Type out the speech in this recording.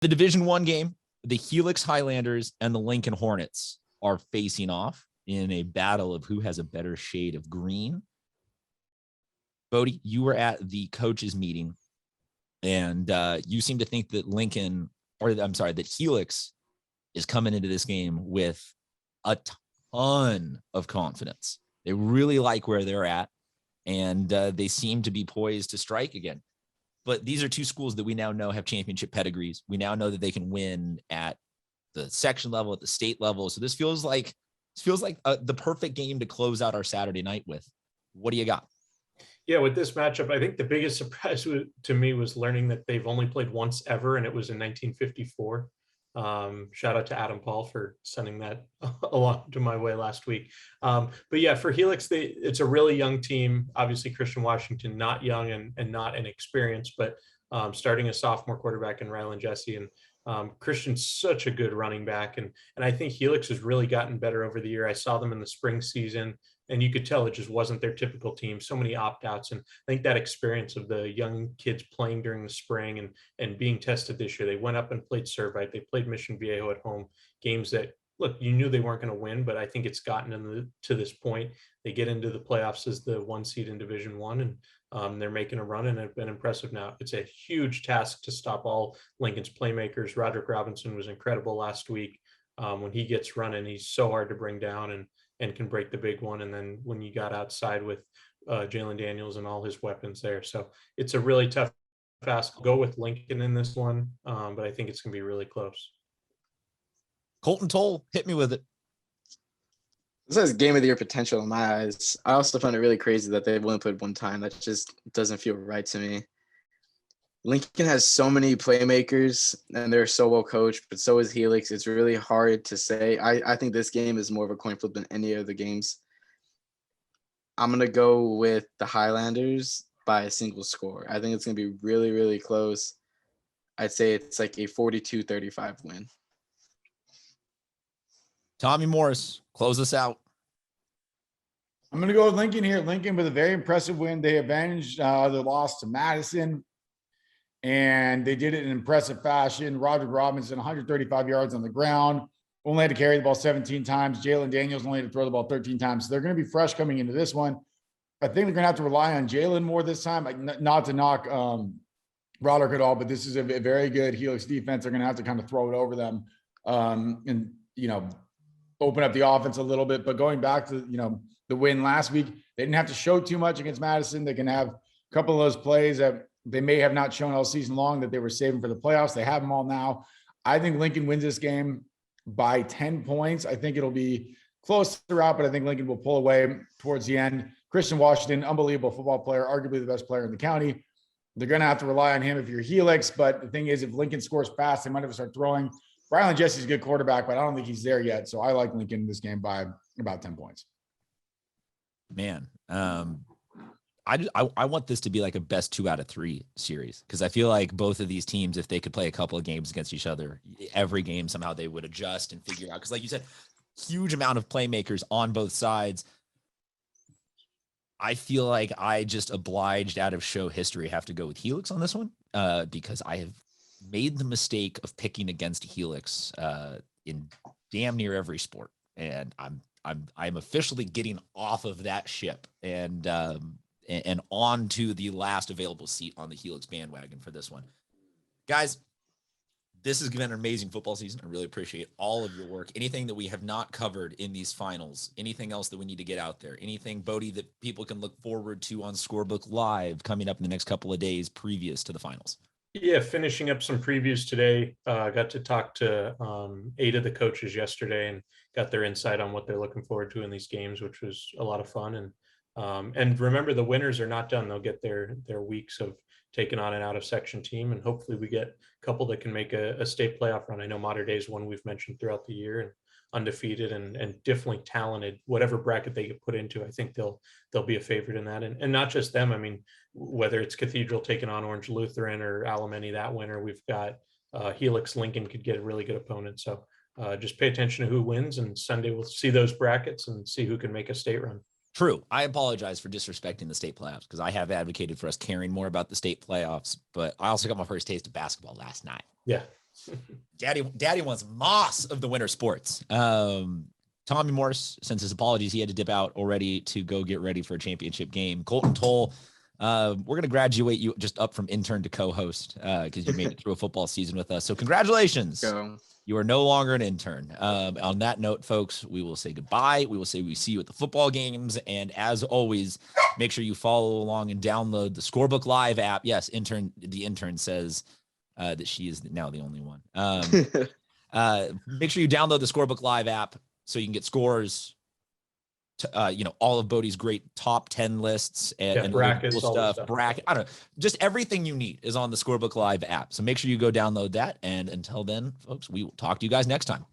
The Division I game, the Helix Highlanders and the Lincoln Hornets are facing off in a battle of who has a better shade of green. Bodie, you were at the coaches meeting, and you seem to think that that Helix is coming into this game with a ton of confidence. They really like where they're at, and they seem to be poised to strike again. But these are two schools that we now know have championship pedigrees. We now know that they can win at the section level, at the state level. So this feels like the perfect game to close out our Saturday night with. What do you got? Yeah, with this matchup, I think the biggest surprise to me was learning that they've only played once ever, and it was in 1954. Shout out to Adam Paul for sending that along to my way last week. But yeah, for Helix, it's a really young team. Obviously, Christian Washington, not young and not inexperienced, but starting a sophomore quarterback in Rylan Jesse. And Christian's such a good running back. And I think Helix has really gotten better over the year. I saw them in the spring season, and you could tell it just wasn't their typical team. So many opt-outs. And I think that experience of the young kids playing during the spring and being tested this year, they went up and played Servite. They played Mission Viejo at home, games that, look, you knew they weren't going to win, but I think it's gotten them to this point. They get into the playoffs as the 1 seed in Division I, and they're making a run and have been impressive now. It's a huge task to stop all Lincoln's playmakers. Roderick Robinson was incredible last week. When he gets running, he's so hard to bring down and can break the big one. And then when you got outside with Jalen Daniels and all his weapons there. So it's a really tough task. I'll go with Lincoln in this one, but I think it's going to be really close. Colton Toll, hit me with it. This has game of the year potential in my eyes. I also find it really crazy that they've only played one time. That just doesn't feel right to me. Lincoln has so many playmakers, and they're so well coached, but so is Helix. It's really hard to say. I think this game is more of a coin flip than any of the games. I'm going to go with the Highlanders by a single score. I think it's going to be really, really close. I'd say it's like a 42-35 win. Tommy Morris, close us out. I'm going to go with Lincoln here. Lincoln with a very impressive win. They avenged the loss to Madison, and they did it in impressive fashion. Roderick Robinson, 135 yards on the ground, only had to carry the ball 17 times. Jalen Daniels only had to throw the ball 13 times. So they're going to be fresh coming into this one. I think they're going to have to rely on Jalen more this time. Not to knock Roderick at all, but this is a very good Helix defense. They're going to have to kind of throw it over them and, open up the offense a little bit. But going back to, the win last week, they didn't have to show too much against Madison. They can have a couple of those plays that they may have not shown all season long that they were saving for the playoffs. They have them all now. I think Lincoln wins this game by 10 points. I think it'll be close throughout, but I think Lincoln will pull away towards the end. Christian Washington, unbelievable football player, arguably the best player in the county. They're going to have to rely on him if you're Helix. But the thing is, if Lincoln scores fast, they might have to start throwing. Rylan Jesse's a good quarterback, but I don't think he's there yet. So I like Lincoln in this game by about 10 points. Man, I want this to be like a best 2 out of 3 series, because I feel like both of these teams, if they could play a couple of games against each other, every game somehow they would adjust and figure out. Because like you said, huge amount of playmakers on both sides. I feel like I just obliged out of show history have to go with Helix on this one because I have made the mistake of picking against Helix in damn near every sport, and I'm officially getting off of that ship and on to the last available seat on the Helix bandwagon for this one. Guys, this has been an amazing football season. I really appreciate all of your work. Anything that we have not covered in these finals, anything else that we need to get out there, anything, Bodie, that people can look forward to on Scorebook Live coming up in the next couple of days previous to the finals? Yeah, finishing up some previews today. Got to talk to 8 of the coaches yesterday and got their insight on what they're looking forward to in these games, which was a lot of fun. And remember, the winners are not done. They'll get their weeks of taking on an out-of-section team, and hopefully we get a couple that can make a state playoff run. I know Mater Dei is one we've mentioned throughout the year, and undefeated and definitely talented. Whatever bracket they get put into, I think they'll be a favorite in that. And not just them. I mean, whether it's Cathedral taking on Orange Lutheran or Alemany, that winner, we've got Helix Lincoln could get a really good opponent. So just pay attention to who wins, and Sunday we'll see those brackets and see who can make a state run. True. I apologize for disrespecting the state playoffs, because I have advocated for us caring more about the state playoffs, but I also got my first taste of basketball last night. Yeah. Daddy wants moss of the winter sports. Tommy Morse sends his apologies. He had to dip out already to go get ready for a championship game. Colton Toll, we're going to graduate you just up from intern to co-host because you made it through a football season with us. So congratulations. Go. You are no longer an intern. On that note, folks, we will say goodbye. We will say we see you at the football games. And as always, make sure you follow along and download the Scorebook Live app. Yes, the intern says that she is now the only one. Make sure you download the Scorebook Live app so you can get scores, to, all of Bodie's great top 10 lists and brackets, cool all the stuff, stuff. bracket. I don't know, just everything you need is on the Scorebook Live app. So make sure you go download that. And until then, folks, we will talk to you guys next time.